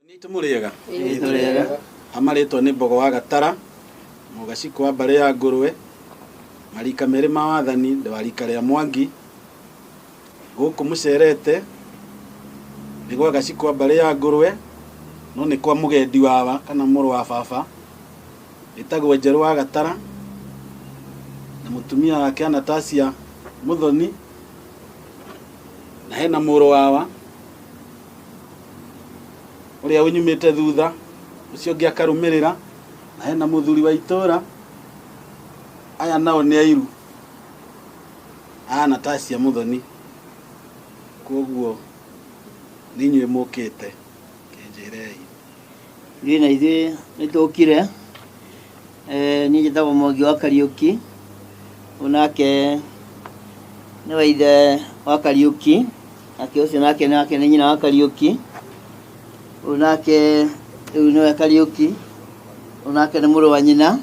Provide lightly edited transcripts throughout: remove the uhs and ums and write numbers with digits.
Nitumuriega amaretwo ni Mbogo wa Gatara mugaciko wa mbare ya Ngũrwe marika meri ma wathani ndewarika ria Mwangi guku mucerete ni gwa gaciko wa mbare ya Ngũrwe no ni kwa mugendi wawa kana muru wa baba itagwo Njeru wa Gatara na mutumia wake Anastasia Muthoni na hena muru wawa uria unyumite thutha ucio ngi akarumirira na hena muthuri wa itora aya nao ni airu Anastasia Muthoni koguo ninywe mukite kinjirei Rina ithe nitukire ni njitagwo Mwangi wa Kariuki unake ni wa ithe wa Kariuki ake ucio nake ni nyina wa Kariuki unake riu ni wa Kariuki unake ni muru wa nyina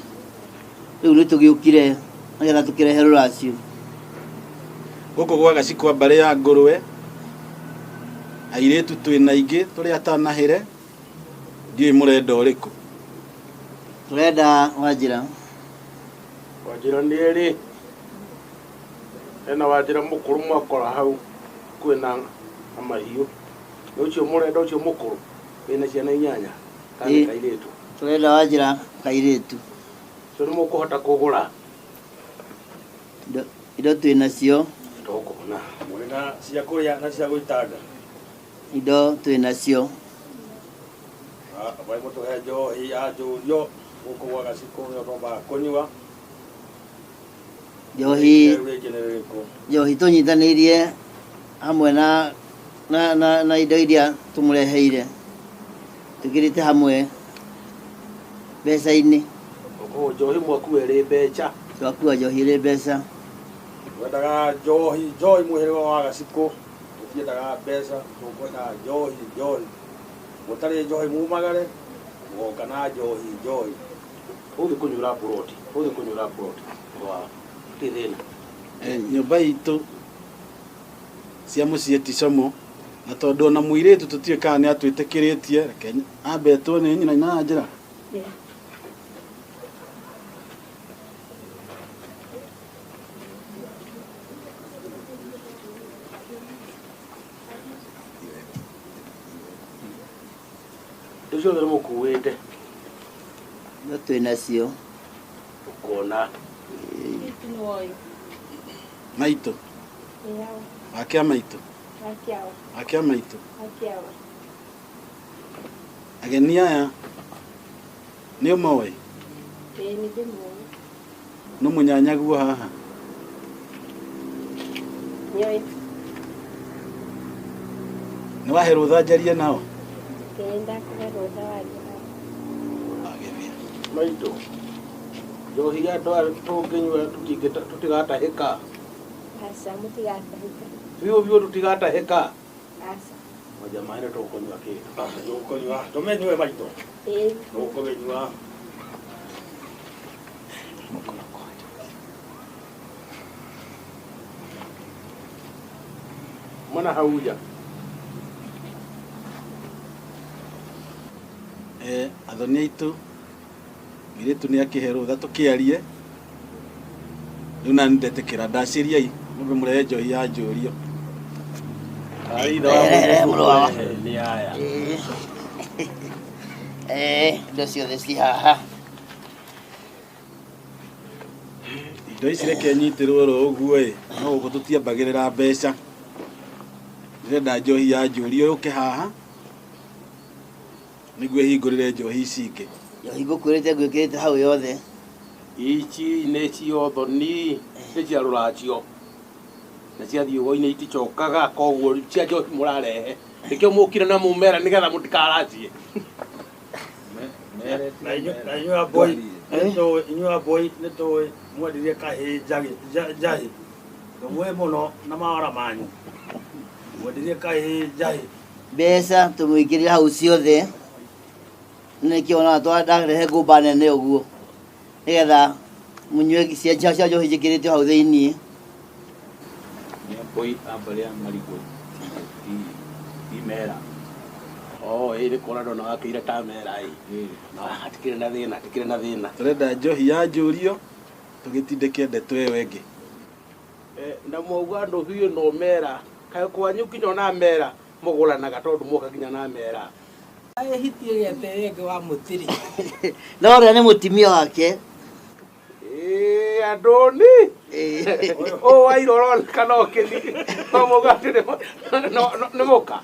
riu ni tugiukire nigetha tukirehe ruracio guku gwa gaciko mbare ya Ngũrwe airetu twina ingi turi atanahire ndiye murenda uriku turenda Wanjira ni eri ena Wanjira mukuru mwakora hau kwina amahiu ucio murenda ucio mukuru wina ciana inyanya kana kairetu turenda Wanjira kairetu so ni mukuhota kugura indo twinacio ndokona mwena cia kuria na cia guitanga indo twinacio vai mutuhe njohi ya njurio guku gwa gaciko romba kunyua njohi tunyitanirie hamwe na indo iria tumureheire tukirite hamwe mbeca-ini guku njohi mwakua ri mbeca twakua njohi ri mbeca wendaga njohi muhirwa wa gaciko utiendaga mbeca tukwenda njohi mutari njohi mumagare gokana njohi uthi kunyura broti wa tithina nyumba itu cia mucie ticomo na tondu na muiretu tutiika ni atwitikiritie Kenya abetwo ni nyina na Njira icio ndio mukuwete no twinacio ukona maitu akia maitu ageni aya ni umoi no munyanyaguo haha ni waheru thanjarie nao maito njohi ya ndwara tunginywa tutigatahika biu tutigatahika majamani tukunywa kindu tukunywa tumenywe maito tukunywa mwana hauja athoni aitu miretu ni akiheru tha tukiarie riu na ndetekira ndaciriai mbe murehe njohi ya njurio ni aya indo ciothe ci haha indo ici reke nyitirwo ro uguo no uguo tutiambagirira mbeca ndirenda njohi ya njurio uke haha niguo hingurire njohi ici ingi njohi ngukwirite ngwikirite hau yothe ici ni cio thoni ni cia ruracio na cia thiugo-ini iticokaga koguo cia njohi murarehe nikio mukire na mumera nigetha mutikaracie na inyua boy nito mwendirie kahi jahi mwe muno na mawara manyu mwendirie kahi jahi mbeca tumwikirire hau ciothe nikio na twandarehe ngumba nene uguo nigetha munywe cia njohi njikirite hau thiini boy ambale marigo imera Ĩrĩ kũra ndona wakĩire kamera no hatikĩrĩ na thĩna Tũrenda njohi ya njũrio tũgĩtindĩke ndeto ĩyo ĩngĩ. Na mwauga andũ hiũ no mera kaĩ kwanyu nginya na mera mũgũranaga tondũ mũka nginya na mera. Hitie gĩate ĩngĩ wa mũtiri. No ũrĩa nĩ mũtimia wake. Andũ wairorona kana ũkĩthi mũga atĩ nĩ mũka.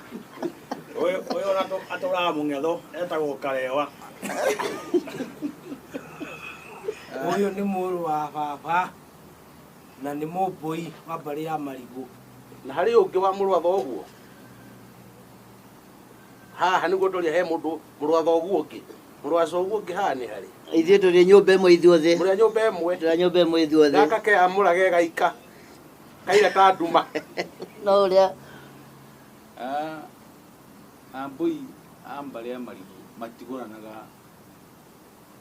Ũyũ atũraga mũng'etho etagwo Karewa. Ũyũ nĩ mũrũ wa baba na nĩ mũmbũi wa mbarĩ ya Marigũ. Na harĩ ũngĩ wa mũrũ wa thoguo haha nĩguo ndũria he mũndũ mũrũ wa thoguo ũngĩ mũrũ wa coguo ũngĩ haha nĩ harĩ Ithuĩ tũrĩ nyũmba ĩmwe ithuothe. mũrĩ nyũmba ĩmwe Tũrĩ nyũmba ĩmwe ithuothe. gaka ke amũrage gaika kaira ta nduma. No ũrĩa Ambui ambarĩ ya Marigũ matigũranaga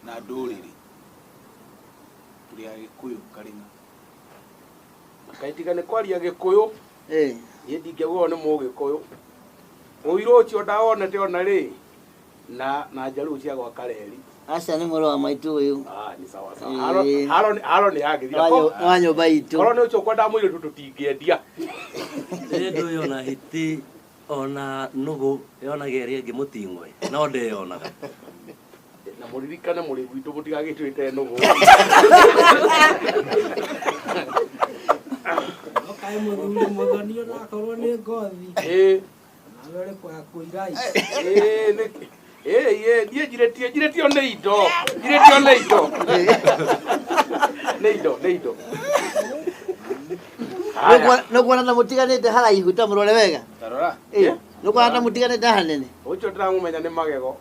na ndũrĩrĩ tũrĩ Agĩkũyũ Karĩng'a. Makaitiga nĩ kwaria Gĩkũyũ niĩ ndingĩaguo nĩ Mũgĩkũyũ. Ũirũ ũcio ndawonete ona rĩ na njaruo cia gwa Kareri. aca nĩ mũrũ wa maitũ ũyũ. Nĩ sawa sawa. Haro nĩ yagĩthira. Wa nyũmba itũ. Korwo nĩ ũcio kwenda mũirũ tũtingĩendia. Ndũ yona hiti ona nũgũ yonaga ĩrĩa ĩngĩ mũting'oe no ndeyonaga. Na mũririkane mũrĩ gwitũ mũtigagĩtuĩte nũgũ. Kaĩ mũthuri mũthoni onakorwo nĩ ngothi. Nawe ũrĩ kwa kũirai. Niĩ njirĩtio nĩ indo. Nĩ indo. Nĩ kuona ta mũtiganĩte haraihu ta mũrore wega. Tarora. Nĩ kuona ta mũtiganĩte hanene. Ũcio ndĩramũmenya nĩ magego.